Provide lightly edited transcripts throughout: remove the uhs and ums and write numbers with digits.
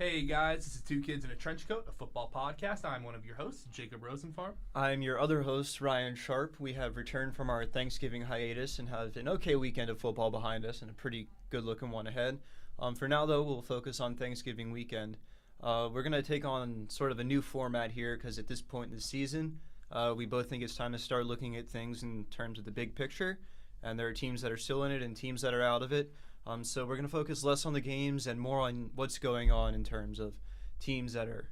Hey guys, this is Two Kids in a Trenchcoat, a football podcast. I'm one of your hosts, Jacob Rosenfarm. I'm your other host, Ryan Sharp. We have returned from our Thanksgiving hiatus and have an okay weekend of football behind us and a pretty good-looking one ahead. For now, though, we'll focus on Thanksgiving weekend. We're going to take on sort of a new format here because at this point in the season, we both think it's time to start looking at things in terms of the big picture. And there are teams that are still in it and teams that are out of it. So we're going to focus less on the games and more on what's going on in terms of teams that are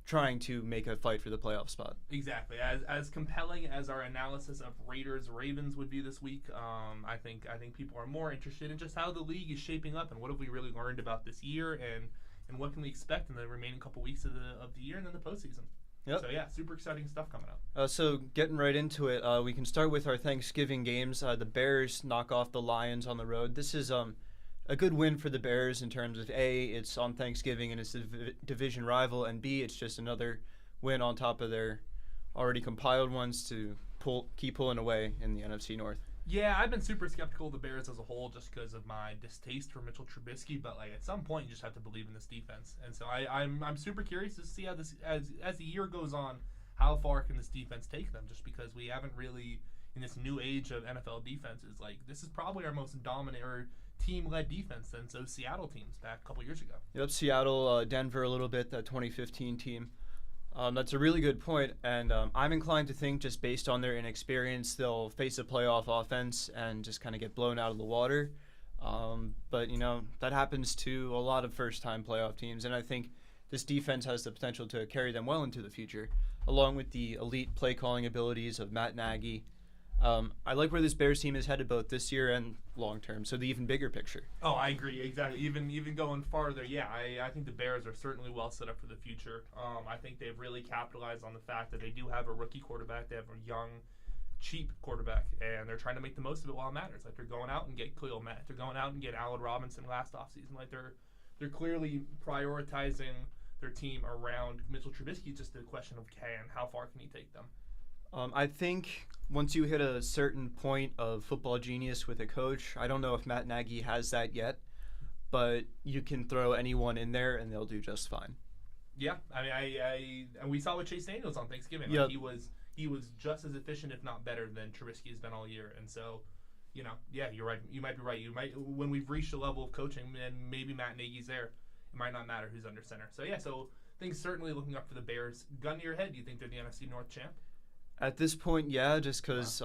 trying to make a fight for the playoff spot. Exactly. As compelling as our analysis of Raiders-Ravens would be this week, I think people are more interested in just how the league is shaping up and what have we really learned about this year and what can we expect in the remaining couple weeks of the year and then the postseason. Yep. So, yeah, super exciting stuff coming up. So getting right into it, we can start with our Thanksgiving games. The Bears knock off the Lions on the road. This is a good win for the Bears in terms of, A, it's on Thanksgiving and it's a division rival, and B, it's just another win on top of their already compiled ones to keep pulling away in the NFC North. Yeah, I've been super skeptical of the Bears as a whole just because of my distaste for Mitchell Trubisky, but at some point you just have to believe in this defense. And so I'm super curious to see how this as the year goes on, how far can this defense take them, just because we haven't really, in this new age of NFL defenses, this is probably our most dominant or team-led defense since those Seattle teams back a couple years ago. Yep, Seattle, Denver a little bit, that 2015 team. That's a really good point, and I'm inclined to think just based on their inexperience, they'll face a playoff offense and just kind of get blown out of the water. But, that happens to a lot of first-time playoff teams, and I think this defense has the potential to carry them well into the future, along with the elite play-calling abilities of Matt Nagy. I like where this Bears team is headed both this year and long-term, so the even bigger picture. Oh, I agree, exactly. Even going farther, yeah, I think the Bears are certainly well set up for the future. I think they've really capitalized on the fact that they do have a rookie quarterback. They have a young, cheap quarterback, and they're trying to make the most of it while it matters. They're going out and get Khalil Mack. They're going out and get Allen Robinson last offseason. They're clearly prioritizing their team around Mitchell Trubisky. Just a question of how far can he take them? I think once you hit a certain point of football genius with a coach, I don't know if Matt Nagy has that yet, but you can throw anyone in there and they'll do just fine. Yeah, and we saw with Chase Daniels on Thanksgiving. Yep. He was just as efficient, if not better, than Trubisky has been all year. And so, yeah, you're right. You might be right. When we've reached a level of coaching, and maybe Matt Nagy's there, it might not matter who's under center. So yeah, things certainly looking up for the Bears. Gun to your head, do you think they're the NFC North champ? At this point, yeah, just because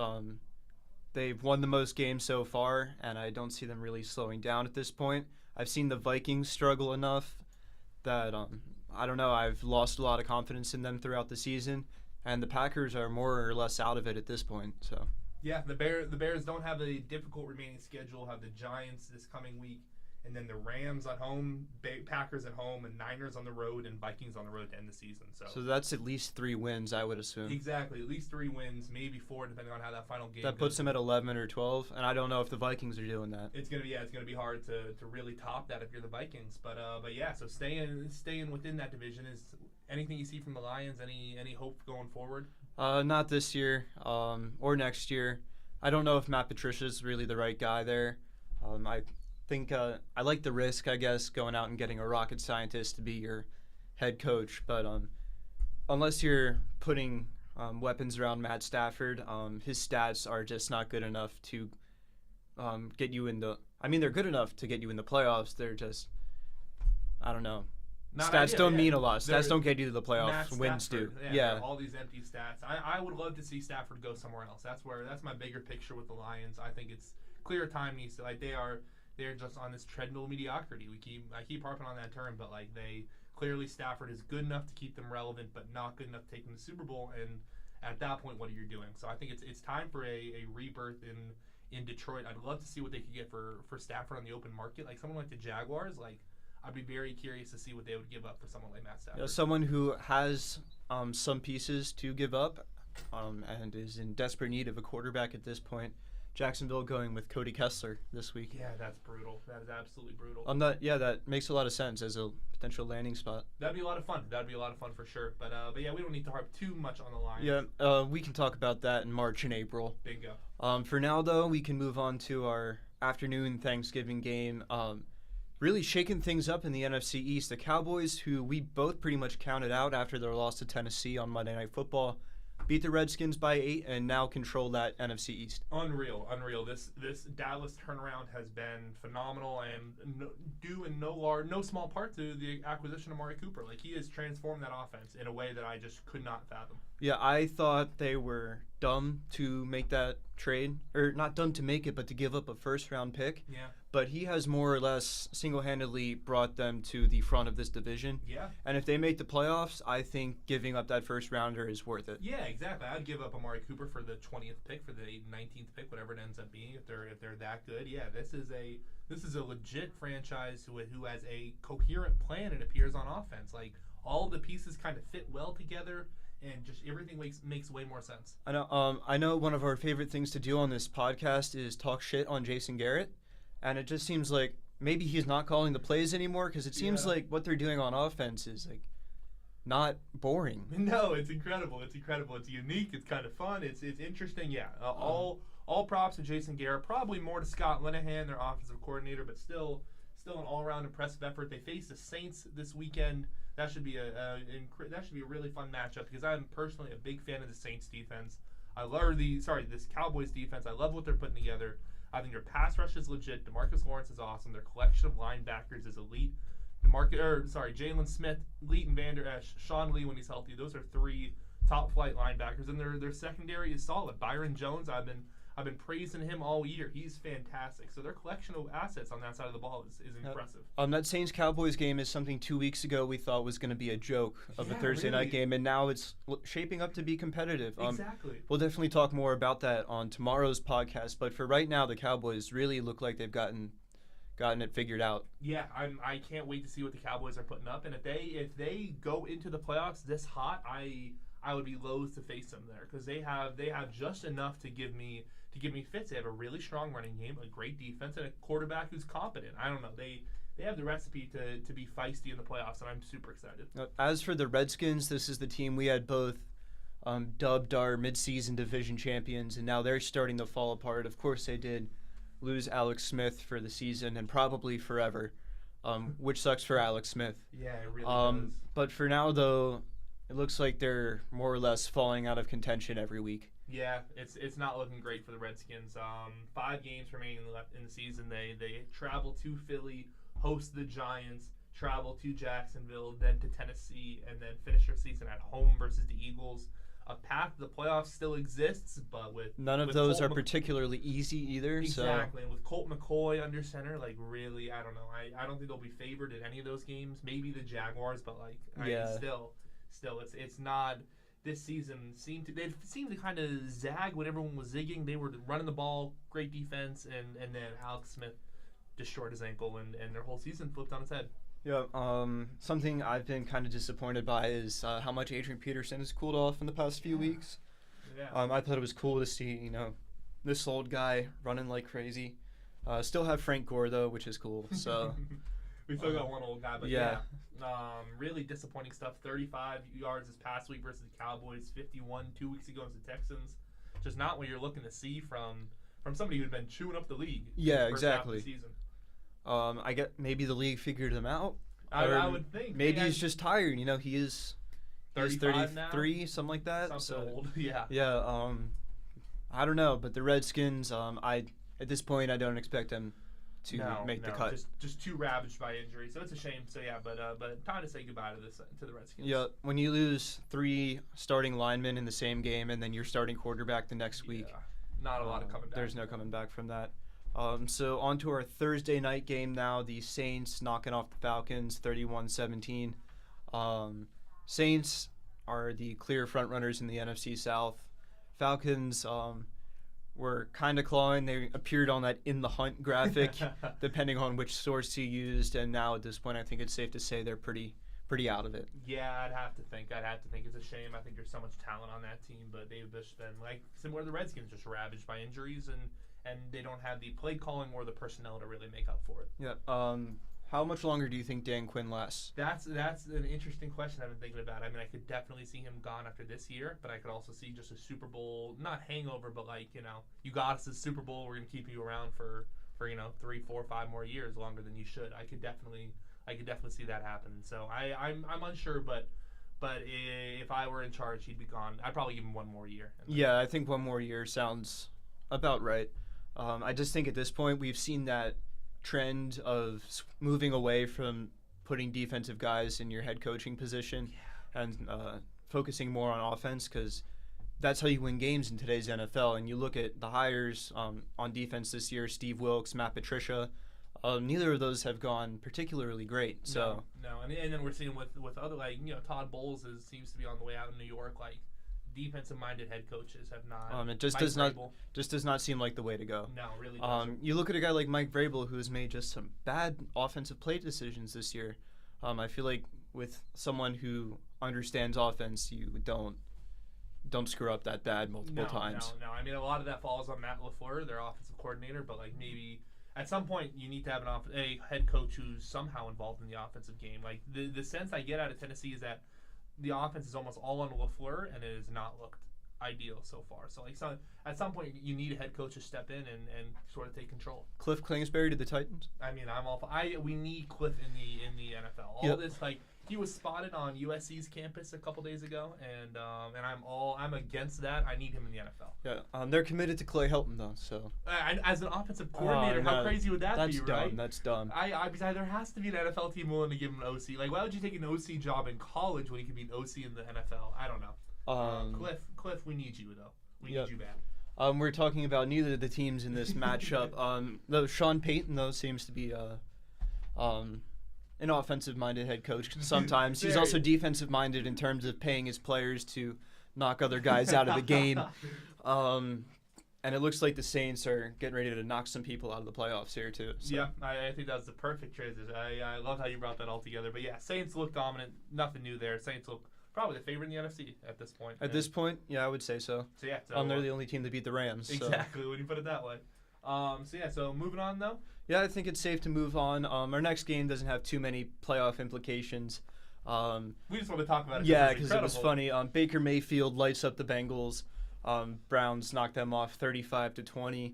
they've won the most games so far, and I don't see them really slowing down at this point. I've seen the Vikings struggle enough that, I don't know, I've lost a lot of confidence in them throughout the season, and the Packers are more or less out of it at this point. So yeah, the Bears don't have a difficult remaining schedule, have the Giants this coming week, and then the Rams at home, Packers at home, and Niners on the road, and Vikings on the road to end the season. So that's at least 3 wins, I would assume. Exactly, at least 3 wins, maybe 4, depending on how that final game That puts them at 11 or 12, and I don't know if the Vikings are doing that. It's gonna be hard to really top that if you're the Vikings. But yeah, so staying within that division is anything you see from the Lions. Any hope going forward? Not this year, or next year. I don't know if Matt Patricia's really the right guy there. I think I like the risk, I guess, going out and getting a rocket scientist to be your head coach. But unless you're putting weapons around Matt Stafford, his stats are just not good enough to get you in the – I mean, they're good enough to get you in the playoffs. They're just – I don't know. Stats don't mean a lot. Stats don't get you to the playoffs. Wins do. Yeah. All these empty stats. I would love to see Stafford go somewhere else. That's my bigger picture with the Lions. I think it's clear time needs to they're just on this treadmill of mediocrity. I keep harping on that term, but they clearly Stafford is good enough to keep them relevant, but not good enough to take them to the Super Bowl. And at that point, what are you doing? So I think it's time for a rebirth in Detroit. I'd love to see what they could get for Stafford on the open market. Someone like the Jaguars, I'd be very curious to see what they would give up for someone like Matt Stafford. Yeah, someone who has some pieces to give up and is in desperate need of a quarterback at this point. Jacksonville going with Cody Kessler this week. Yeah, that's brutal. That is absolutely brutal. That makes a lot of sense as a potential landing spot. That'd be a lot of fun. That'd be a lot of fun for sure. But yeah, we don't need to harp too much on the Lions. Yeah, we can talk about that in March and April. Bingo. For now, though, we can move on to our afternoon Thanksgiving game. really shaking things up in the NFC East. The Cowboys, who we both pretty much counted out after their loss to Tennessee on Monday Night Football, beat the Redskins by 8 and now control that NFC East. Unreal. This Dallas turnaround has been phenomenal and due in no small part to the acquisition of Amari Cooper. Like, he has transformed that offense in a way that I just could not fathom. Yeah, I thought they were dumb to make that trade, or not dumb to make it, but to give up a first-round pick. Yeah. But he has more or less single-handedly brought them to the front of this division. Yeah. And if they make the playoffs, I think giving up that first-rounder is worth it. Yeah, exactly. I'd give up Amari Cooper for the 20th pick, for the 19th pick, whatever it ends up being, if they're that good. Yeah, this is a legit franchise who has a coherent plan, it appears, on offense. Like, all the pieces kind of fit well together, and just everything makes way more sense. I know one of our favorite things to do on this podcast is talk shit on Jason Garrett, and it just seems like maybe he's not calling the plays anymore, because it seems like what they're doing on offense is like not boring. No, it's incredible. It's unique. It's kind of fun. It's interesting. Yeah, all props to Jason Garrett. Probably more to Scott Linehan, their offensive coordinator, but still an all-around impressive effort. They face the Saints this weekend. That should be a really fun matchup, because I'm personally a big fan of the Saints defense. This Cowboys defense. I love what they're putting together. I think their pass rush is legit. DeMarcus Lawrence is awesome. Their collection of linebackers is elite. Jalen Smith, Leighton Vander Esch, Sean Lee when he's healthy. Those are 3 top flight linebackers, and their secondary is solid. Byron Jones, I've been praising him all year. He's fantastic. So their collection of assets on that side of the ball is impressive. That Saints-Cowboys game is something 2 weeks ago we thought was going to be a joke of a Thursday night game, and now it's shaping up to be competitive. Exactly. We'll definitely talk more about that on tomorrow's podcast, but for right now, the Cowboys really look like they've gotten it figured out. Yeah, I can't wait to see what the Cowboys are putting up, and if they go into the playoffs this hot, I would be loath to face them there, because they have just enough to give me fits. They have a really strong running game, a great defense, and a quarterback who's competent. I don't know. They have the recipe to be feisty in the playoffs, and I'm super excited. As for the Redskins, this is the team we had both dubbed our midseason division champions, and now they're starting to fall apart. Of course, they did lose Alex Smith for the season and probably forever, which sucks for Alex Smith. Yeah, it really does. But for now, though, it looks like they're more or less falling out of contention every week. Yeah, it's not looking great for the Redskins. 5 games remaining left in the season. They travel to Philly, host the Giants, travel to Jacksonville, then to Tennessee, and then finish their season at home versus the Eagles. A path to the playoffs still exists, but none of those are particularly easy either. Exactly, and with Colt McCoy under center, like, really, I don't know. I don't think they'll be favored in any of those games. Maybe the Jaguars, but still, it's not. This season seemed to kind of zag when everyone was zigging. They were running the ball, great defense, and then Alex Smith destroyed his ankle, and their whole season flipped on its head. Yeah, something I've been kind of disappointed by is how much Adrian Peterson has cooled off in the past few weeks. Yeah. I thought it was cool to see, this old guy running like crazy. Still have Frank Gore, though, which is cool. So we still got one old guy, but yeah. Really disappointing stuff. 35 yards this past week versus the Cowboys, 51 2 weeks ago against the Texans. Just not what you're looking to see from somebody who'd been chewing up the league. Yeah, the first exactly. half of the season. I get maybe the league figured him out. I would think. Maybe he's just tired. He is 33, now? Something like that. Something old, yeah. Yeah, I don't know, but the Redskins, at this point, I don't expect them to make the cut. Just too ravaged by injury, so it's a shame. So yeah, but time to say goodbye to the Redskins. Yeah, when you lose 3 starting linemen in the same game, and then your starting quarterback the next week, not a lot of coming back. There's no coming back from that. So on to our Thursday night game now. The Saints knocking off the Falcons 31-17. Saints are the clear front runners in the NFC South. Falcons were kind of clawing. They appeared on that In the Hunt graphic, depending on which source you used. And now at this point, I think it's safe to say they're pretty out of it. Yeah, I'd have to think. It's a shame. I think there's so much talent on that team, but they've just been, like, similar to the Redskins, just ravaged by injuries, and they don't have the play calling or the personnel to really make up for it. Yeah. How much longer do you think Dan Quinn lasts? That's an interesting question I've been thinking about. I mean, I could definitely see him gone after this year, but I could also see just a Super Bowl, not hangover, but you got us the Super Bowl. We're going to keep you around for for 3, 4, 5 more years longer than you should. I could definitely see that happen. So I'm unsure, but if I were in charge, he'd be gone. I'd probably give him 1 more year. Yeah, I think 1 more year sounds about right. I just think at this point we've seen that trend of moving away from putting defensive guys in your head coaching position and focusing more on offense, because that's how you win games in today's NFL. And you look at the hires on defense this year, Steve Wilkes, Matt Patricia. Neither of those have gone particularly great. So no. And then we're seeing with other, Todd Bowles seems to be on the way out in New York. Like, defensive-minded head coaches have not. It just does not seem like the way to go. No, it really doesn't. You look at a guy like Mike Vrabel, who has made just some bad offensive play decisions this year. I feel like with someone who understands offense, you don't screw up that bad multiple times. No. I mean, a lot of that falls on Matt LaFleur, their offensive coordinator, but maybe at some point you need to have a head coach who's somehow involved in the offensive game. Like, the sense I get out of Tennessee is that the offense is almost all on LaFleur, and it has not looked ideal so far. So, at some point, you need a head coach to step in and sort of take control. Cliff Kingsbury to the Titans. I mean, I'm all. We need Cliff in the NFL. This, he was spotted on USC's campus a couple days ago, and I'm against that. I need him in the NFL. Yeah, they're committed to Clay Helton though. So as an offensive coordinator, how crazy would that be, right? That's dumb. There has to be an NFL team willing to give him an OC. Like, why would you take an OC job in college when you could be an OC in the NFL? I don't know. Cliff, we need you though. We need you bad. We're talking about neither of the teams in this matchup. Though Sean Payton though seems to be an offensive-minded head coach sometimes. He's also defensive-minded in terms of paying his players to knock other guys out of the game. And it looks like the Saints are getting ready to knock some people out of the playoffs here too. So. Yeah, I think that was the perfect transition. I love how you brought that all together. But yeah, Saints look dominant. Nothing new there. Saints look probably the favorite in the NFC at this point. At this point, yeah, I would say so. So yeah, they're the only team to beat the Rams. Exactly, when you put it that way. So moving on though. Yeah, I think it's safe to move on. Our next game doesn't have too many playoff implications. We just want to talk about it. Yeah, because it was funny. Baker Mayfield lights up the Bengals. Browns knocked them off 35-20.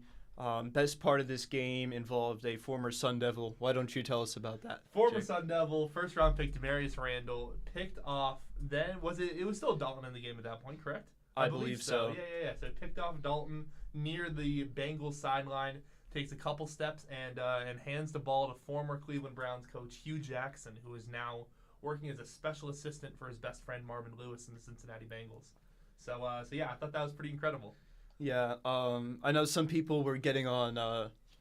Best part of this game involved a former Sun Devil. Why don't you tell us about that? Former Sun Devil, first round pick Demarius Randall, picked off. Then it was still Dalton in the game at that point, correct? I believe so. Yeah. So picked off Dalton near the Bengals sideline. Takes a couple steps and hands the ball to former Cleveland Browns coach Hugh Jackson, who is now working as a special assistant for his best friend Marvin Lewis in the Cincinnati Bengals. So yeah, I thought that was pretty incredible. Yeah, I know some people were getting on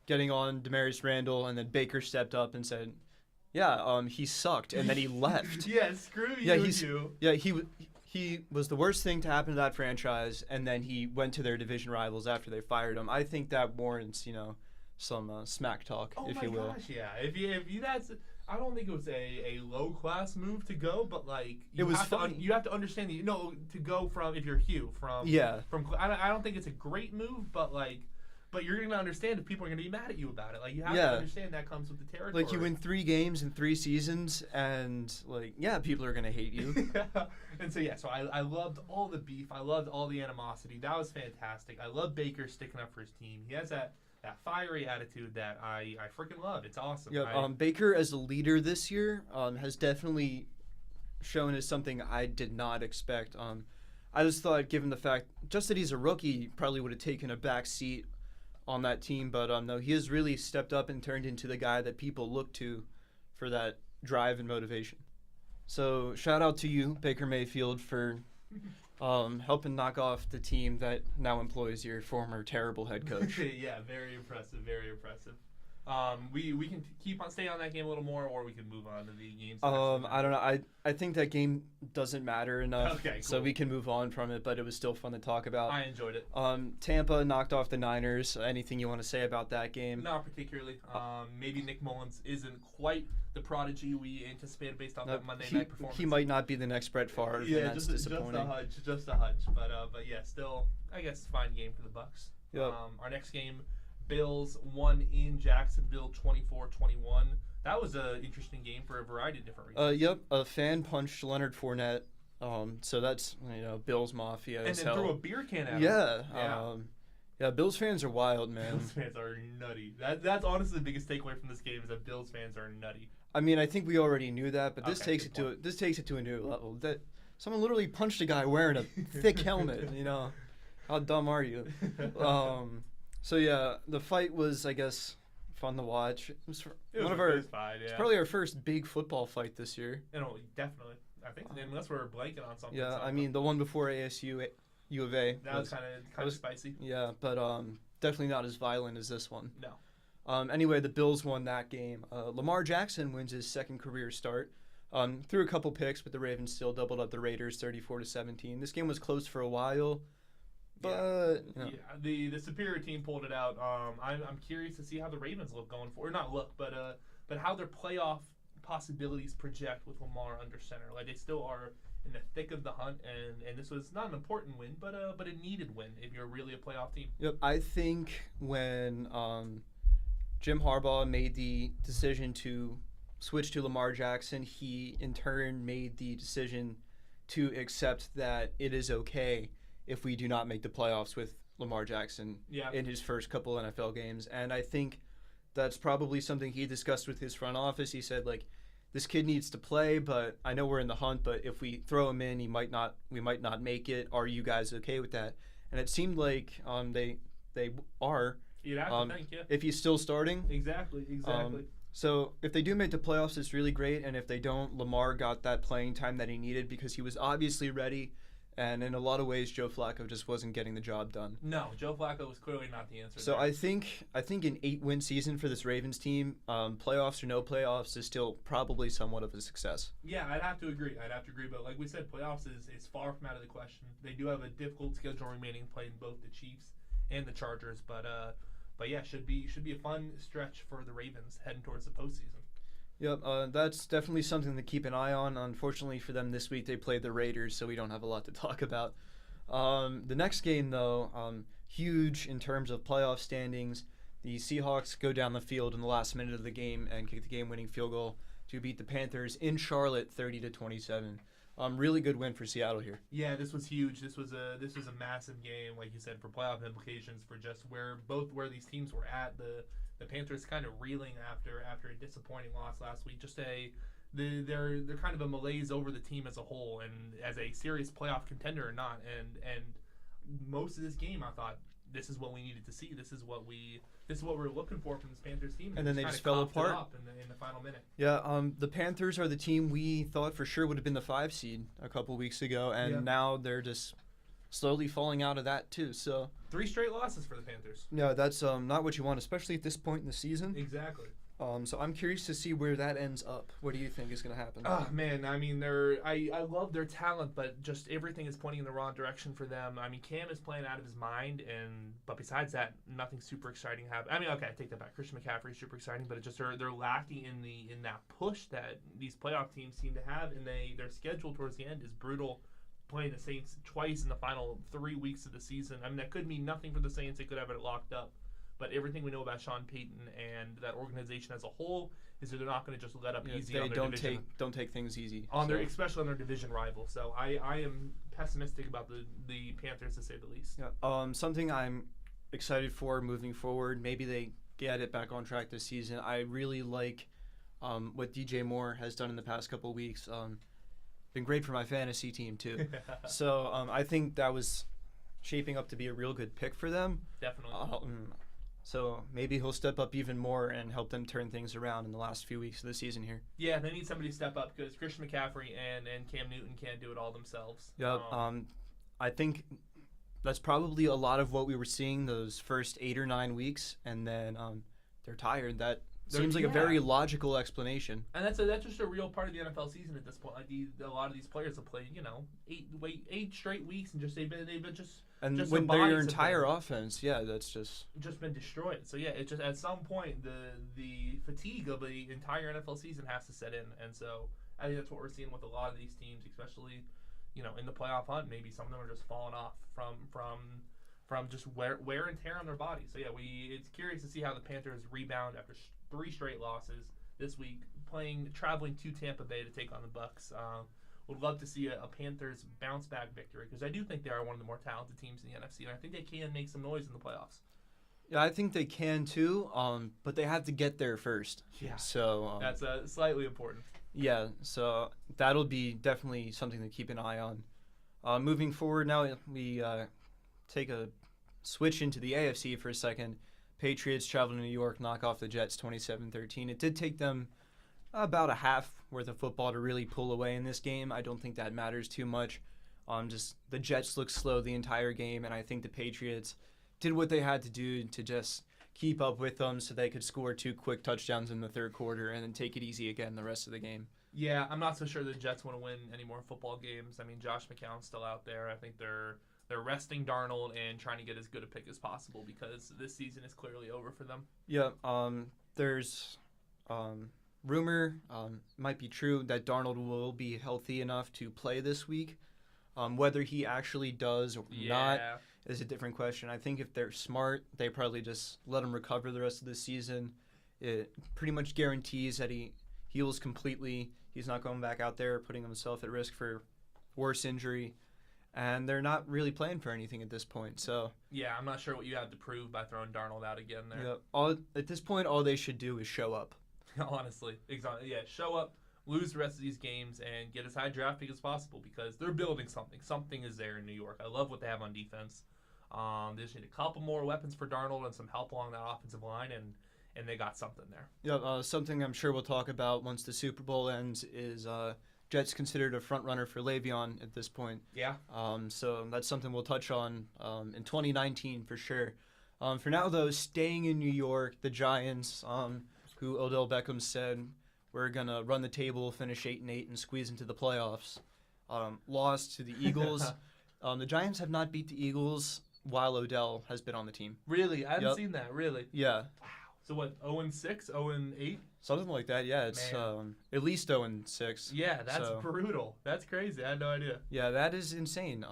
Demarius Randall, and then Baker stepped up and said, "Yeah, he sucked," and then he left. Yeah, screw you. Yeah, he was the worst thing to happen to that franchise, and then he went to their division rivals after they fired him. I think that warrants, some smack talk, if you will. Oh my gosh, yeah. If you that's, I don't think it was a low class move to go, but it was funny. You have to understand to go from, if you're Hugh from I don't think it's a great move, but you're going to understand if people are going to be mad at you about it. You have to understand that comes with the territory. You win 3 games in 3 seasons, and people are going to hate you. And so I loved all the beef. I loved all the animosity. That was fantastic. I love Baker sticking up for his team. He has that fiery attitude that I freaking love. It's awesome. Yeah, Baker as a leader this year has definitely shown as something I did not expect. I just thought, given the fact just that he's a rookie, he probably would have taken a back seat on that team, but no, he has really stepped up and turned into the guy that people look to for that drive and motivation. So shout out to you, Baker Mayfield, for helping knock off the team that now employs your former terrible head coach. Yeah, very impressive, very impressive. We can stay on that game a little more, or we can move on to the games. I don't know. I think that game doesn't matter enough, okay, cool. So we can move on from it. But it was still fun to talk about. I enjoyed it. Tampa knocked off the Niners. Anything you want to say about that game? Not particularly. Maybe Nick Mullins isn't quite the prodigy we anticipated based off that Monday night performance. He might not be the next Brett Favre. Yeah, and that's disappointing. Just a hunch. But yeah, still, I guess fine game for the Bucs. Yep. Our next game. Bills won in Jacksonville 24-21. That was an interesting game for a variety of different reasons. Yep, a fan punched Leonard Fournette. So that's Bills Mafia. And then threw a beer can at him. Yeah. Yeah, Bills fans are wild, man. Bills fans are nutty. That's honestly the biggest takeaway from this game is that Bills fans are nutty. I mean, I think we already knew that, but this Okay, takes good it to a new level. That someone literally punched a guy wearing a thick helmet. You know, how dumb are you? So yeah, the fight was, I guess, fun to watch. It was Fight, yeah. It's probably our first big football fight this year. You know, definitely. I think unless we're blanking on something. Yeah, I mean the one before ASU, U of A. That was kind of spicy. Yeah, but definitely not as violent as this one. No. Anyway, the Bills won that game. Lamar Jackson wins his second career start. Threw a couple picks, but the Ravens still doubled up the Raiders 34-17. This game was close for a while, but the superior team pulled it out. I'm curious to see how the Ravens look going forward. Not look, but how their playoff possibilities project with Lamar under center. Like they still are in the thick of the hunt, and this was not an important win, but a needed win if you're really a playoff team. Yep, I think when Jim Harbaugh made the decision to switch to Lamar Jackson, he in turn made the decision to accept that it is okay if we do not make the playoffs with Lamar Jackson in his first couple NFL games. And I think that's probably something he discussed with his front office. He said, like, this kid needs to play, but I know we're in the hunt, but if we throw him in, we might not make it. Are you guys okay with that? And it seemed like they are. You'd have to think, yeah. If he's still starting. Exactly. So if they do make the playoffs, it's really great. And if they don't, Lamar got that playing time that he needed because he was obviously ready. And in a lot of ways, Joe Flacco just wasn't getting the job done. No, Joe Flacco was clearly not the answer. So there. I think an 8-win season for this Ravens team, playoffs or no playoffs, is still probably somewhat of a success. Yeah, I'd have to agree. But like we said, playoffs is far from out of the question. They do have a difficult schedule remaining, playing both the Chiefs and the Chargers. But yeah, should be a fun stretch for the Ravens heading towards the postseason. Yep, that's definitely something to keep an eye on. Unfortunately for them this week, they played the Raiders, so we don't have a lot to talk about. The next game, though, huge in terms of playoff standings. The Seahawks go down the field in the last minute of the game and kick the game-winning field goal to beat the Panthers in Charlotte 30-27. Really good win for Seattle here. Yeah, this was huge. This was a massive game, like you said, for playoff implications for just where these teams were at. The Panthers kind of reeling after a disappointing loss last week. Just they're kind of a malaise over the team as a whole and as a serious playoff contender or not. And most of this game, I thought this is what we needed to see. This is what we're looking for from this Panthers team. And then they just fell apart in the final minute. Yeah, the Panthers are the team we thought for sure would have been the 5 seed a couple weeks ago, and now they're just slowly falling out of that too. So 3 straight losses for the Panthers. Yeah, that's not what you want, especially at this point in the season. Exactly. So I'm curious to see where that ends up. What do you think is going to happen? Oh man, I mean, I love their talent, but just everything is pointing in the wrong direction for them. I mean, Cam is playing out of his mind, but besides that, nothing super exciting happened. I mean, okay, I take that back. Christian McCaffrey is super exciting, but it just they're lacking in that push that these playoff teams seem to have, and their schedule towards the end is brutal. Playing the Saints twice in the final 3 weeks of the season. I mean, that could mean nothing for the Saints. They could have it locked up. But everything we know about Sean Payton and that organization as a whole is that they're not going to just let up easy on their division. Don't take things easy. Especially on their division rival. So I am pessimistic about the Panthers, to say the least. Yeah. Something I'm excited for moving forward. Maybe they get it back on track this season. I really like what DJ Moore has done in the past couple of weeks. Been great for my fantasy team too. So I think that was shaping up to be a real good pick for them. Definitely. So maybe he'll step up even more and help them turn things around in the last few weeks of the season here. Yeah, they need somebody to step up because Christian McCaffrey and Cam Newton can't do it all themselves. Yeah, I think that's probably a lot of what we were seeing those first 8 or 9 weeks, and then they're tired. That seems like a very logical explanation. And that's just a real part of the NFL season at this point. Like a lot of these players have played, 8 straight weeks, and they've been just. And just when their entire offense, that's just been destroyed. So yeah, it's just at some point the fatigue of the entire NFL season has to set in, and so I think that's what we're seeing with a lot of these teams, especially in the playoff hunt. Maybe some of them are just falling off from just wear and tear on their body. So yeah, it's curious to see how the Panthers rebound after 3 straight losses this week, traveling to Tampa Bay to take on the Bucs. would love to see a Panthers bounce back victory because I do think they are one of the more talented teams in the NFC, and I think they can make some noise in the playoffs. Yeah, I think they can too, but they have to get there first. Yeah. So that's slightly important. Yeah, so that'll be definitely something to keep an eye on. Moving forward now, we take a switch into the AFC for a second. Patriots travel to New York, knock off the Jets 27-13. It did take them about a half worth of football to really pull away in this game. I don't think that matters too much. Just the Jets looked slow the entire game, and I think the Patriots did what they had to do to just keep up with them so they could score 2 quick touchdowns in the third quarter and then take it easy again the rest of the game. Yeah, I'm not so sure the Jets want to win any more football games. I mean, Josh McCown's still out there. I think they're resting Darnold and trying to get as good a pick as possible because this season is clearly over for them. Yeah, there's rumor, might be true, that Darnold will be healthy enough to play this week. Whether he actually does or not is a different question. I think if they're smart, they probably just let him recover the rest of the season. It pretty much guarantees that he heals completely. He's not going back out there putting himself at risk for worse injury. And they're not really playing for anything at this point. So yeah, I'm not sure what you have to prove by throwing Darnold out again there. Yeah, at this point, all they should do is show up. Honestly, exactly. Yeah, show up, lose the rest of these games, and get as high draft pick as possible because they're building something. Something is there in New York. I love what they have on defense. They just need a couple more weapons for Darnold and some help along that offensive line, and they got something there. Yeah, something I'm sure we'll talk about once the Super Bowl ends is Jets considered a front runner for Le'Veon at this point. Yeah. So that's something we'll touch on in 2019 for sure. For now, though, staying in New York, the Giants, who Odell Beckham said we're gonna run the table, finish 8-8, and squeeze into the playoffs, lost to the Eagles. The Giants have not beat the Eagles while Odell has been on the team. Really? I haven't seen that. Really? Yeah. Wow. So what? 0-6, 0-8. Something like that, yeah. It's at least 0-6. Yeah, that's brutal. That's crazy. I had no idea. Yeah, that is insane.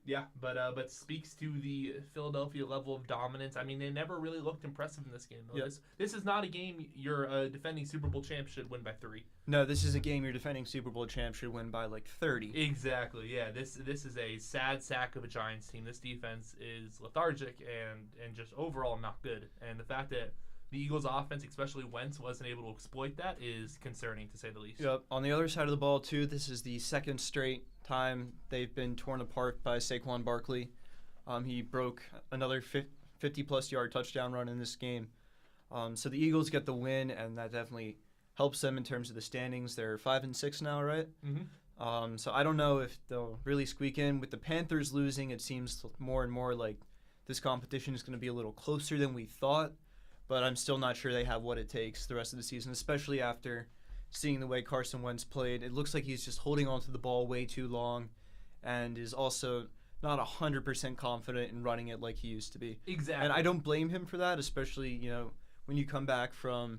Yeah, but speaks to the Philadelphia level of dominance. I mean, they never really looked impressive in this game. Though. Yep. This is not a game your defending Super Bowl champ should win by 3. No, this is a game your defending Super Bowl champ should win by like 30. Exactly. Yeah, this is a sad sack of a Giants team. This defense is lethargic and just overall not good. And the fact that the Eagles' offense, especially Wentz, wasn't able to exploit that is concerning, to say the least. Yep. On the other side of the ball, too, this is the second straight time they've been torn apart by Saquon Barkley. He broke another 50-plus yard touchdown run in this game. So the Eagles get the win, and that definitely helps them in terms of the standings. They're 5-6 now, right? Mm-hmm. So I don't know if they'll really squeak in. With the Panthers losing, it seems more and more like this competition is going to be a little closer than we thought. But I'm still not sure they have what it takes the rest of the season, especially after seeing the way Carson Wentz played. It looks like he's just holding on to the ball way too long and is also not 100% confident in running it like he used to be. Exactly. And I don't blame him for that, especially, when you come back from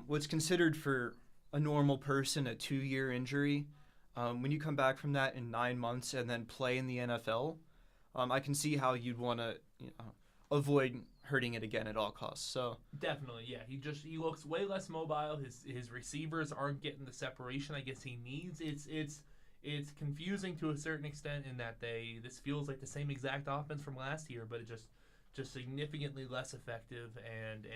what's considered for a normal person a 2-year injury. When you come back from that in 9 months and then play in the NFL, I can see how you'd want to avoid hurting it again at all costs. So definitely, yeah. He looks way less mobile. His receivers aren't getting the separation I guess he needs. It's confusing to a certain extent in that this feels like the same exact offense from last year, but it just significantly less effective and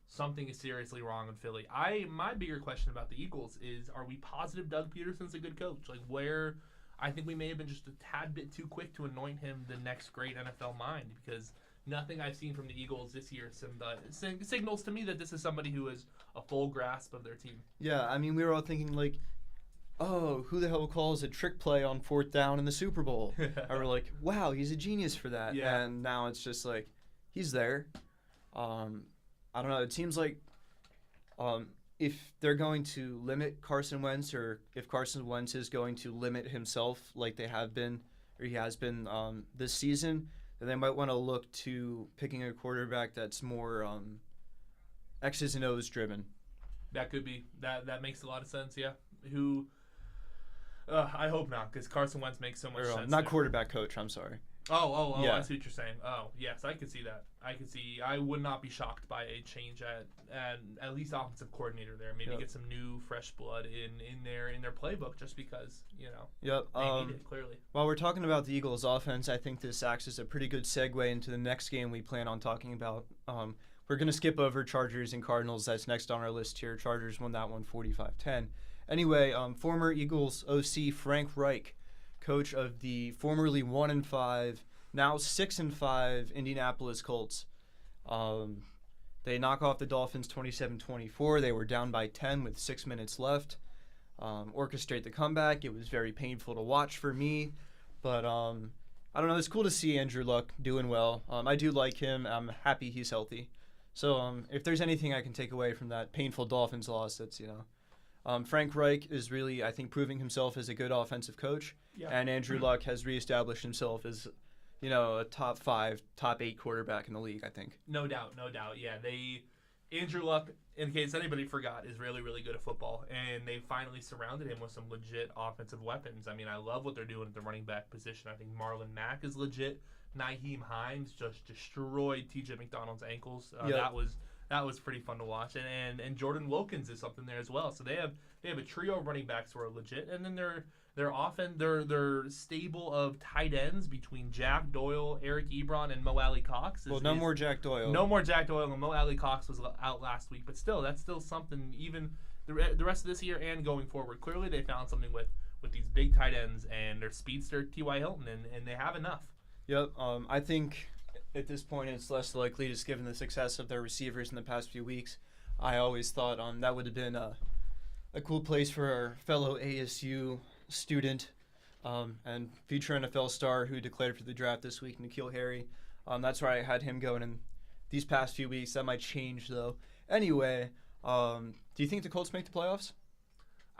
something is seriously wrong in Philly. My bigger question about the Eagles is, are we positive Doug Peterson's a good coach? Like, where I think we may have been just a tad bit too quick to anoint him the next great NFL mind, because nothing I've seen from the Eagles this year signals to me that this is somebody who has a full grasp of their team. Yeah, I mean, we were all thinking like, oh, who the hell calls a trick play on 4th down in the Super Bowl? And we're like, wow, he's a genius for that. Yeah. And now it's just like, he's there. I don't know. It seems like if they're going to limit Carson Wentz, or if Carson Wentz is going to limit himself like they have been, or he has been this season, then they might want to look to picking a quarterback that's more X's and O's driven. That could be. That makes a lot of sense, yeah. I hope not, because Carson Wentz makes so much sense. Not quarterback coach, I'm sorry. Yeah. I see what you're saying. Oh, yes, I could see that. I would not be shocked by a change at least offensive coordinator there. Maybe Yep. get some new, fresh blood in their playbook just because, Yep. they need it, clearly. While we're talking about the Eagles' offense, I think this acts as a pretty good segue into the next game we plan on talking about. We're going to skip over Chargers and Cardinals. That's next on our list here. Chargers won that one 45-10. Anyway, former Eagles OC Frank Reich, coach of the formerly 1-5, now 6-5 Indianapolis Colts. They knock off the Dolphins 27-24. They were down by 10 with 6 minutes left. Orchestrate the comeback. It was very painful to watch for me, but I don't know. It's cool to see Andrew Luck doing well. I do like him. I'm happy he's healthy. So if there's anything I can take away from that painful Dolphins loss, that's Frank Reich is really, I think, proving himself as a good offensive coach, and Andrew Luck has reestablished himself as a top 5, top 8 quarterback in the league, I think. No doubt. Yeah, Andrew Luck, in case anybody forgot, is really, really good at football, and they finally surrounded him with some legit offensive weapons. I mean, I love what they're doing at the running back position. I think Marlon Mack is legit. Naheem Hines just destroyed T.J. McDonald's ankles. That was pretty fun to watch, and Jordan Wilkins is something there as well. So they have a trio of running backs who are legit, and then their stable of tight ends between Jack Doyle, Eric Ebron, and Mo Alley Cox. No more Jack Doyle. No more Jack Doyle, and Mo Alley Cox was out last week, but still, that's still something. Even the rest of this year and going forward, clearly they found something with these big tight ends and their speedster T.Y. Hilton, and they have enough. Yep. I think at this point it's less likely, just given the success of their receivers in the past few weeks. I always thought that would have been a cool place for our fellow ASU student and future NFL star who declared for the draft this week, N'Keal Harry. That's where I had him going in these past few weeks. That might change, though. Anyway, do you think the Colts make the playoffs?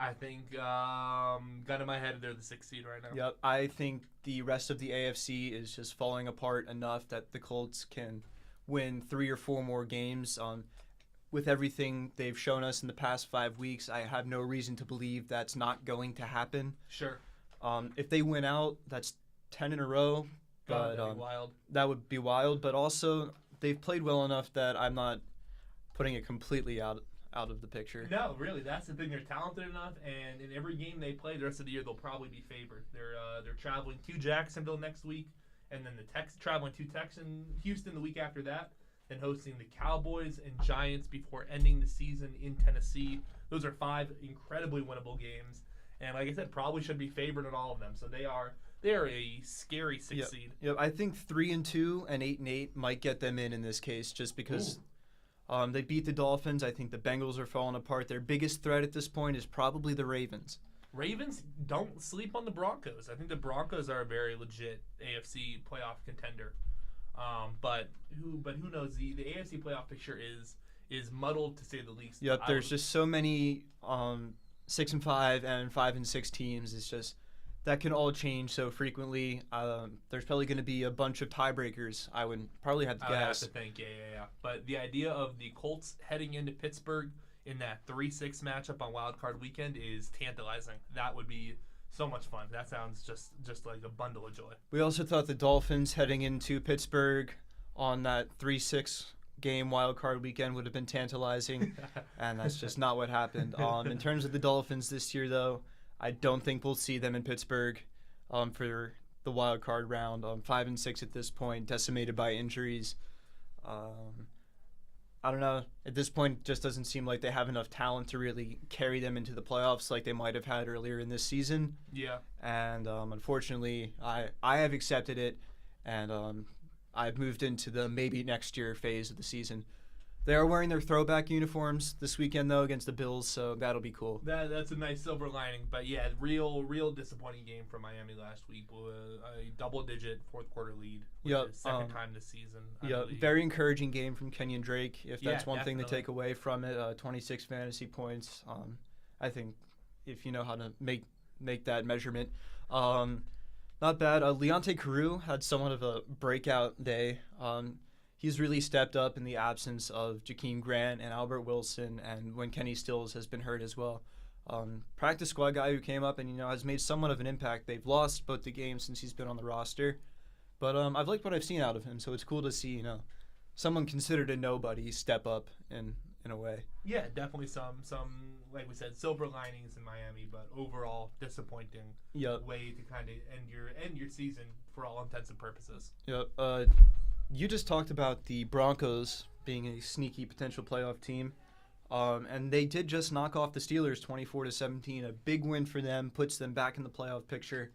I think, gun in my head, they're the 6th seed right now. Yep. I think the rest of the AFC is just falling apart enough that the Colts can win 3 or 4 more games. With everything they've shown us in the past 5 weeks, I have no reason to believe that's not going to happen. Sure. If they win out, that's 10 in a row. But that'd be wild. That would be wild. But also, they've played well enough that I'm not putting it completely out of the picture. No, really, that's the thing. They're talented enough, and in every game they play the rest of the year, they'll probably be favored. They're traveling to Jacksonville next week, and then traveling to Houston the week after that, then hosting the Cowboys and Giants before ending the season in Tennessee. Those are 5 incredibly winnable games, and like I said, probably should be favored in all of them. So they are a scary 6th seed. Yep, I think 3-2 and 8-8 might get them in this case, just because. Ooh. They beat the Dolphins. I think the Bengals are falling apart. Their biggest threat at this point is probably the Ravens. Ravens, don't sleep on the Broncos. I think the Broncos are a very legit AFC playoff contender. But who knows? The AFC playoff picture is muddled to say the least. Yep, there's just so many 6-5 and 5-6 teams. It's just that can all change so frequently. There's probably going to be a bunch of tiebreakers. I would probably have to guess. I have to think, yeah. But the idea of the Colts heading into Pittsburgh in that 3-6 matchup on Wild Card Weekend is tantalizing. That would be so much fun. That sounds just like a bundle of joy. We also thought the Dolphins heading into Pittsburgh on that 3-6 game Wild Card Weekend would have been tantalizing, and that's just not what happened. In terms of the Dolphins this year, though, I don't think we'll see them in Pittsburgh for the wild card round. 5-6 at this point, decimated by injuries. I don't know. At this point, it just doesn't seem like they have enough talent to really carry them into the playoffs like they might have had earlier in this season. Yeah. And unfortunately, I have accepted it, and I've moved into the maybe next year phase of the season. They are wearing their throwback uniforms this weekend, though, against the Bills, so that'll be cool. That's a nice silver lining. But, yeah, real disappointing game for Miami last week. A double-digit fourth-quarter lead, which is second time this season. Yeah, very encouraging game from Kenyon Drake, if that's one thing to take away from it. 26 fantasy points. I think if you know how to make that measurement. Not bad. Leonte Carew had somewhat of a breakout day. He's really stepped up in the absence of Jakeem Grant and Albert Wilson, and when Kenny Stills has been hurt as well. Practice squad guy who came up and has made somewhat of an impact. They've lost both the games since he's been on the roster, But I've liked what I've seen out of him, so it's cool to see someone considered a nobody step up in a way. Yeah, definitely some like we said, silver linings in Miami, but overall disappointing way to kind of end your season for all intents and purposes. Yep. You just talked about the Broncos being a sneaky potential playoff team, and they did just knock off the Steelers 24-17. A big win for them, puts them back in the playoff picture.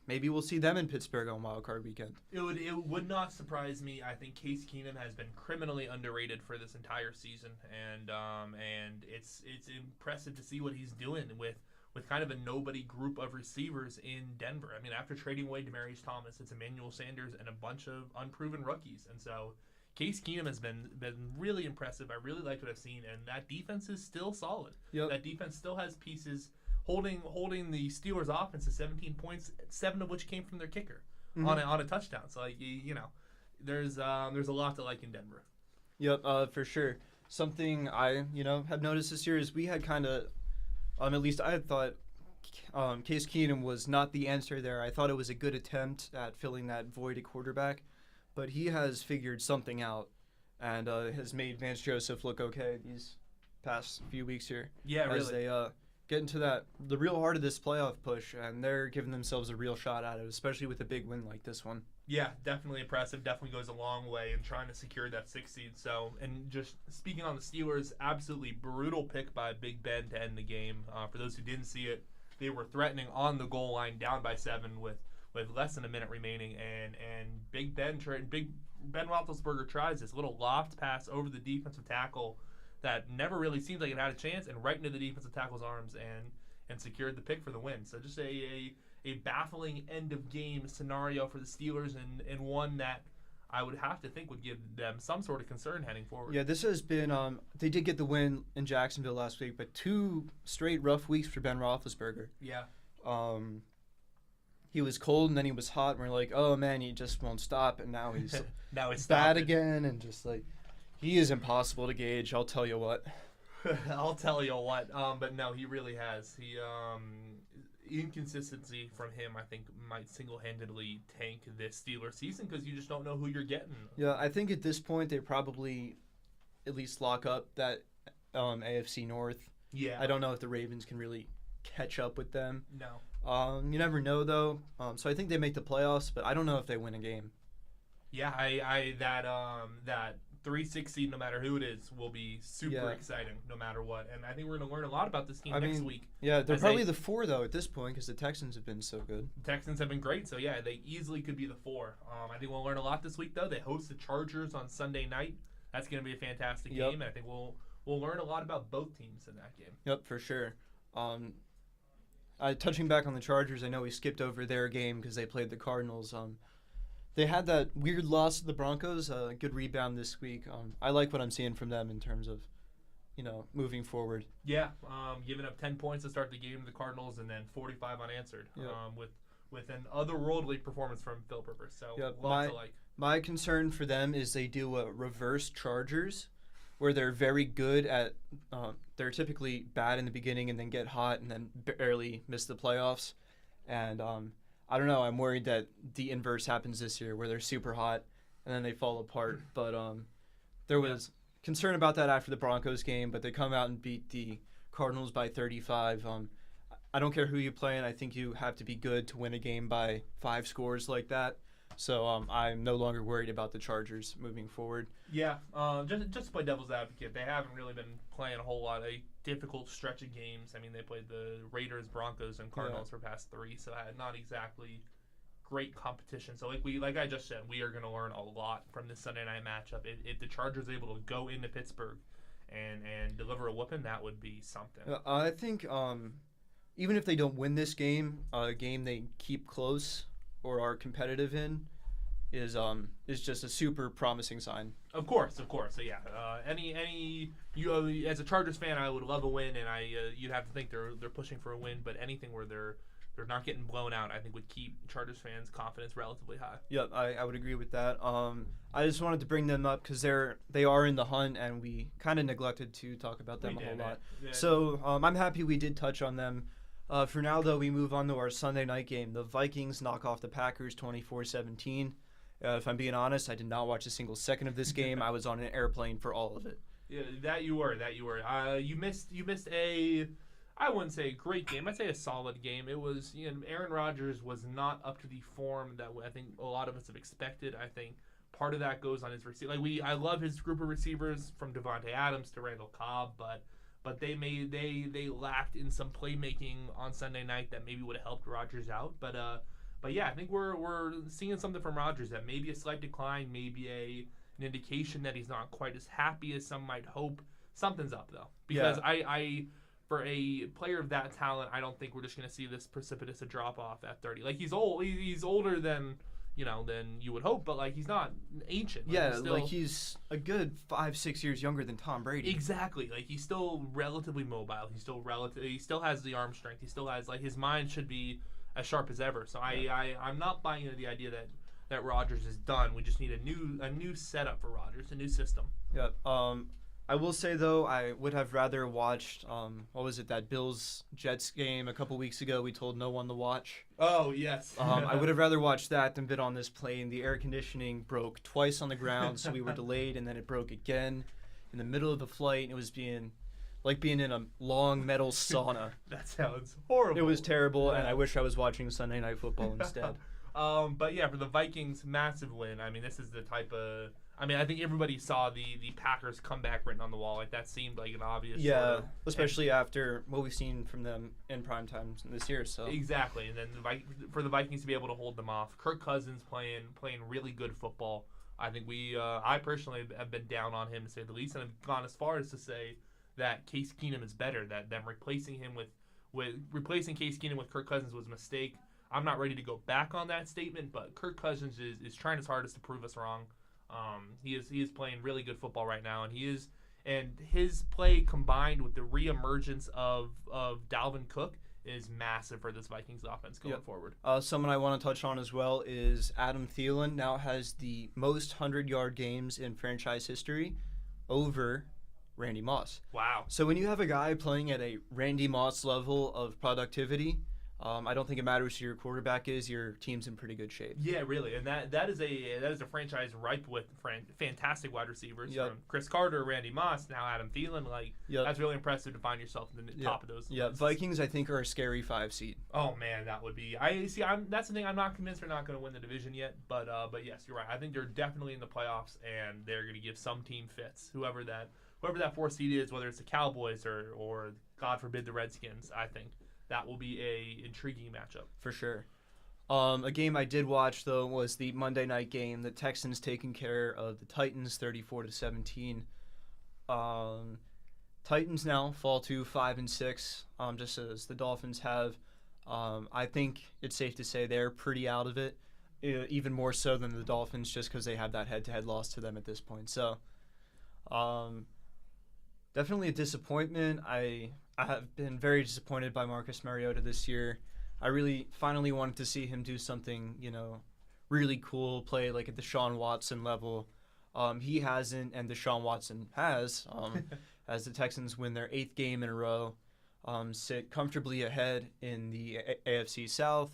Maybe we'll see them in Pittsburgh on Wild Card Weekend. It would not surprise me. I think Case Keenum has been criminally underrated for this entire season, and it's impressive to see what he's doing with kind of a nobody group of receivers in Denver. I mean, after trading away Demaryius Thomas, it's Emmanuel Sanders and a bunch of unproven rookies, and so Case Keenum has been really impressive. I really like what I've seen, and that defense is still solid. Yep. That defense still has pieces holding the Steelers' offense to 17 points, 7 of which came from their kicker on a touchdown. So there's a lot to like in Denver. Yep, for sure. Something I have noticed this year is we had kind of, at least I had thought, Case Keenum was not the answer there. I thought it was a good attempt at filling that void at quarterback, but he has figured something out and has made Vance Joseph look okay these past few weeks here. Yeah, really. As they get into the real heart of this playoff push, and they're giving themselves a real shot at it, especially with a big win like this one. Yeah, definitely impressive. Definitely goes a long way in trying to secure that 6th seed. So, and just speaking on the Steelers, absolutely brutal pick by Big Ben to end the game. For those who didn't see it, they were threatening on the goal line, down by 7 with less than a minute remaining, and Big Ben Roethlisberger tries this little loft pass over the defensive tackle that never really seemed like it had a chance, and right into the defensive tackle's arms, and secured the pick for the win. So just a baffling end of game scenario for the Steelers, and one that I would have to think would give them some sort of concern heading forward. Yeah, this has been they did get the win in Jacksonville last week, but 2 straight rough weeks for Ben Roethlisberger. Yeah. He was cold and then he was hot, and we're like, oh man, he just won't stop, and now he's now it's bad again, and just like, he is impossible to gauge, I'll tell you what. I'll tell you what. But no, he really has. Inconsistency from him, I think, might single-handedly tank this Steelers season because you just don't know who you're getting. Yeah, I think at this point they probably at least lock up that AFC North. Yeah. I don't know if the Ravens can really catch up with them. No. You never know, though. So I think they make the playoffs, but I don't know if they win a game. Yeah, that 3-6 seed, no matter who it is, will be super exciting no matter what. And I think we're going to learn a lot about this team next week. Yeah, they're probably the 4, though, at this point, because the Texans have been so good. The Texans have been great, so yeah, they easily could be the 4. I think we'll learn a lot this week, though. They host the Chargers on Sunday night. That's going to be a fantastic game, and I think we'll learn a lot about both teams in that game. Yep, for sure. Touching back on the Chargers, I know we skipped over their game because they played the Cardinals. They had that weird loss to the Broncos, a good rebound this week. I like what I'm seeing from them in terms of, moving forward. Yeah, giving up 10 points to start the game to the Cardinals and then 45 unanswered with an otherworldly performance from Phil Rivers. So lots to like. My concern for them is they do a reverse Chargers where they're very good at they're typically bad in the beginning and then get hot and then barely miss the playoffs. And I don't know. I'm worried that the inverse happens this year, where they're super hot and then they fall apart. But there was concern about that after the Broncos game, but they come out and beat the Cardinals by 35. I don't care who you play, and I think you have to be good to win a game by 5 scores like that. So I'm no longer worried about the Chargers moving forward. Yeah, just to play devil's advocate, they haven't really been playing a whole lot of difficult stretch of games. I mean, they played the Raiders, Broncos, and Cardinals for past 3, so not exactly great competition. So like I just said, we are going to learn a lot from this Sunday night matchup. If the Chargers are able to go into Pittsburgh and deliver a whooping, that would be something. I think even if they don't win this game, a game they keep close or are competitive in is just a super promising sign. Of course. So yeah, you as a Chargers fan, I would love a win, and you'd have to think they're pushing for a win. But anything where they're not getting blown out, I think would keep Chargers fans' confidence relatively high. Yep, I would agree with that. I just wanted to bring them up because they are in the hunt, and we kind of neglected to talk about them a whole lot. Yeah. So I'm happy we did touch on them. For now, though, we move on to our Sunday night game. The Vikings knock off the Packers 24-17. If I'm being honest, I did not watch a single second of this game. I was on an airplane for all of it. Yeah, that you were. You missed a, I wouldn't say a great game. I'd say a solid game. It was, Aaron Rodgers was not up to the form that I think a lot of us have expected. I think part of that goes on his receiver. I love his group of receivers from Devontae Adams to Randall Cobb, but they lacked in some playmaking on Sunday night that maybe would have helped Rodgers out. But yeah, I think we're seeing something from Rodgers that maybe a slight decline, maybe an indication that he's not quite as happy as some might hope. Something's up though, because I for a player of that talent, I don't think we're just going to see this precipitous drop off at 30. Like he's old, he's older than you would hope, but he's not ancient. He's a good 5-6 years younger than Tom Brady. Exactly. He's still relatively mobile. He still has the arm strength. He still has his mind should be as sharp as ever. So I'm not buying into the idea that Rodgers is done. We just need a new setup for Rodgers, a new system. Yeah. I will say though, I would have rather watched that Bills-Jets game a couple weeks ago. We told no one to watch. Oh yes. I would have rather watched that than been on this plane. The air conditioning broke twice on the ground, so we were delayed, and then it broke again in the middle of the flight. And it was being in a long metal sauna. That sounds horrible. It was terrible, and I wish I was watching Sunday Night Football instead. But yeah, for the Vikings, massive win. I mean, this is the type of. I think everybody saw the Packers comeback written on the wall. That seemed like an obvious. Yeah, especially after what we've seen from them in prime time this year. So exactly, and then for the Vikings to be able to hold them off, Kirk Cousins playing really good football. I think I personally have been down on him to say the least, and I've gone as far as to say that Case Keenum is better. That them replacing him replacing Case Keenum with Kirk Cousins was a mistake. I'm not ready to go back on that statement, but Kirk Cousins is trying his hardest to prove us wrong. He is playing really good football right now, and his play combined with the reemergence of Dalvin Cook is massive for this Vikings offense going forward. Someone I want to touch on as well is Adam Thielen. Now has the most 100-yard games in franchise history, over Randy Moss. Wow! So when you have a guy playing at a Randy Moss level of productivity. I don't think it matters who your quarterback is. Your team's in pretty good shape. Yeah, really, and that is a franchise ripe with fantastic wide receivers from Chris Carter, Randy Moss, now Adam Thielen. That's really impressive to find yourself in the top of those. Yeah, lists. Vikings I think are a scary 5 seed. Oh man, that would be. That's the thing. I'm not convinced they're not going to win the division yet, but yes, you're right. I think they're definitely in the playoffs, and they're going to give some team fits. Whoever that 4th seed is, whether it's the Cowboys or God forbid the Redskins. I think that will be a intriguing matchup. For sure. A game I did watch, though, was the Monday night game. The Texans taking care of the Titans 34-17. Titans now fall to 5-6, just as the Dolphins have. I think it's safe to say they're pretty out of it, even more so than the Dolphins, just because they have that head-to-head loss to them at this point. So, definitely a disappointment. I have been very disappointed by Marcus Mariota this year. I really finally wanted to see him do something, really cool, play at the Deshaun Watson level. He hasn't, and Deshaun Watson has, as the Texans win their 8th game in a row, sit comfortably ahead in the AFC South,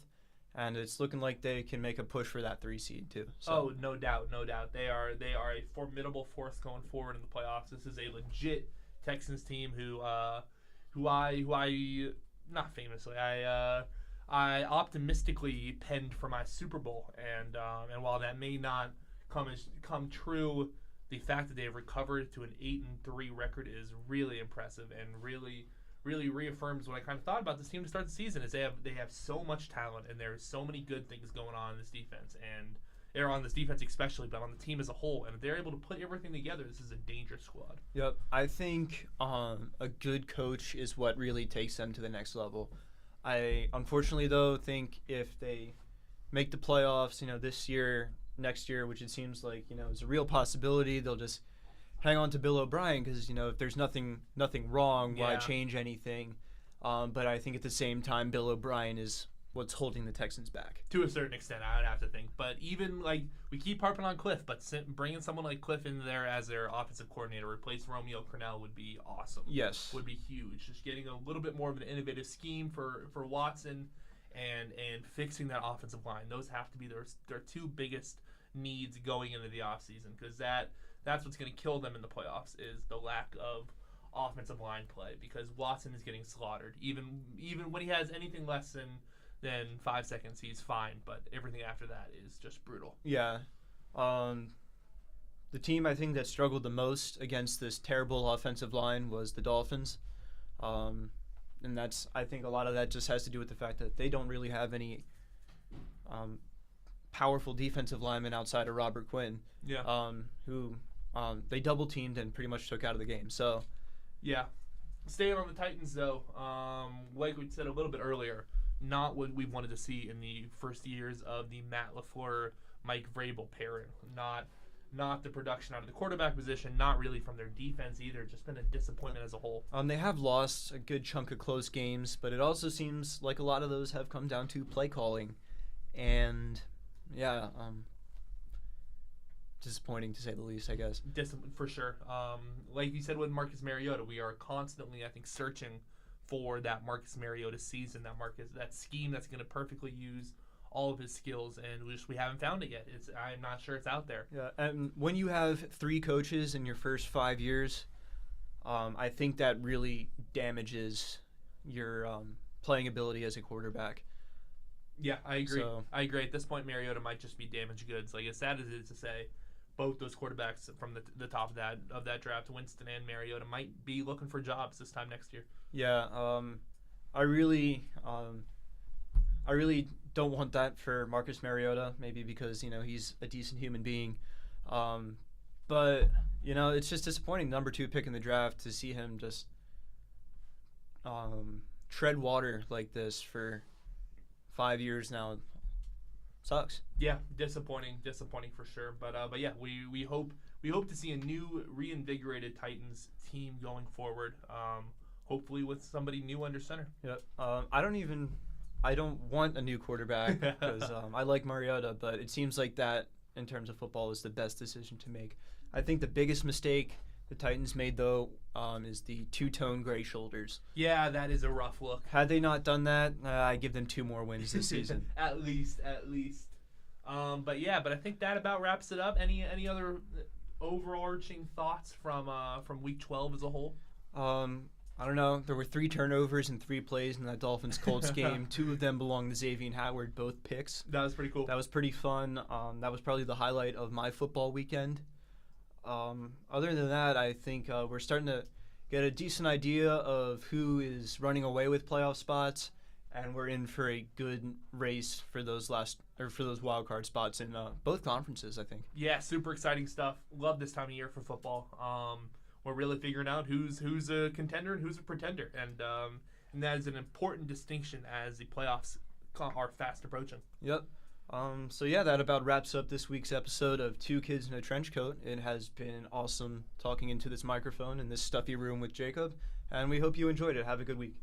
and it's looking like they can make a push for that 3 seed too. So. Oh, no doubt. They are a formidable force going forward in the playoffs. This is a legit Texans team who I not famously I optimistically penned for my Super Bowl, and while that may not come true, the fact that they have recovered to an 8-3 record is really impressive and really reaffirms what I kind of thought about this team to start the season. Is they have so much talent and there's so many good things going on in this defense, and they're on this defense especially, but on the team as a whole. And if they're able to put everything together, this is a dangerous squad. Yep. I think a good coach is what really takes them to the next level. I, unfortunately, though, think if they make the playoffs, this year, next year, which it seems like, is a real possibility, they'll just hang on to Bill O'Brien because, if there's nothing wrong, why change anything? But I think at the same time, Bill O'Brien is what's holding the Texans back. To a certain extent, I would have to think. But even, like, we keep harping on Cliff, but bringing someone like Cliff in there as their offensive coordinator, replace Romeo Crennel, would be awesome. Yes. Would be huge. Just getting a little bit more of an innovative scheme for Watson and fixing that offensive line. Those have to be their two biggest needs going into the offseason, because that's what's going to kill them in the playoffs is the lack of offensive line play, because Watson is getting slaughtered. Even when he has anything less than 5 seconds, he's fine, but everything after that is just brutal. Yeah. The team I think that struggled the most against this terrible offensive line was the Dolphins. And I think a lot of that just has to do with the fact that they don't really have any powerful defensive linemen outside of Robert Quinn. Yeah. Who they double teamed and pretty much took out of the game. So, yeah. Staying on the Titans, though, like we said a little bit earlier, not what we wanted to see in the first years of the Matt LaFleur, Mike Vrabel pairing. Not the production out of the quarterback position, not really from their defense either. Just been a disappointment as a whole. They have lost a good chunk of close games, but it also seems like a lot of those have come down to play calling. And, yeah, disappointing to say the least, I guess. For sure. Like you said with Marcus Mariota, we are constantly, I think, searching for that Marcus Mariota season, that scheme that's going to perfectly use all of his skills, and we haven't found it yet. I'm not sure it's out there. Yeah, and when you have 3 coaches in your first 5 years, I think that really damages your playing ability as a quarterback. Yeah, I agree. I agree. At this point, Mariota might just be damaged goods. Like, as sad as it is to say, both those quarterbacks from the top of that draft, Winston and Mariota, might be looking for jobs this time next year. Yeah, I really don't want that for Marcus Mariota, maybe because, he's a decent human being. But, it's just disappointing, number 2 pick in the draft, to see him just tread water like this for 5 years now. Sucks. Yeah, disappointing for sure. But yeah, we hope to see a new, reinvigorated Titans team going forward. Hopefully with somebody new under center. Yep. I don't want a new quarterback because I like Mariota, but it seems like that, in terms of football, is the best decision to make. I think the biggest mistake the Titans made, though, is the two-tone gray shoulders. Yeah, that is a rough look. Had they not done that, I give them 2 more wins this season. At least. But I think that about wraps it up. Any other overarching thoughts from Week 12 as a whole? I don't know. There were 3 turnovers in 3 plays in that Dolphins-Colts game. 2 of them belonged to Xavier Howard, both picks. That was pretty cool. That was pretty fun. That was probably the highlight of my football weekend. Other than that, I think we're starting to get a decent idea of who is running away with playoff spots, and we're in for a good race for those wild card spots in both conferences, I think. Yeah, super exciting stuff. Love this time of year for football. We're really figuring out who's a contender and who's a pretender, and that is an important distinction as the playoffs are fast approaching. Yep. So yeah, that about wraps up this week's episode of Two Kids in a Trench Coat. It has been awesome talking into this microphone in this stuffy room with Jacob, and we hope you enjoyed it. Have a good week.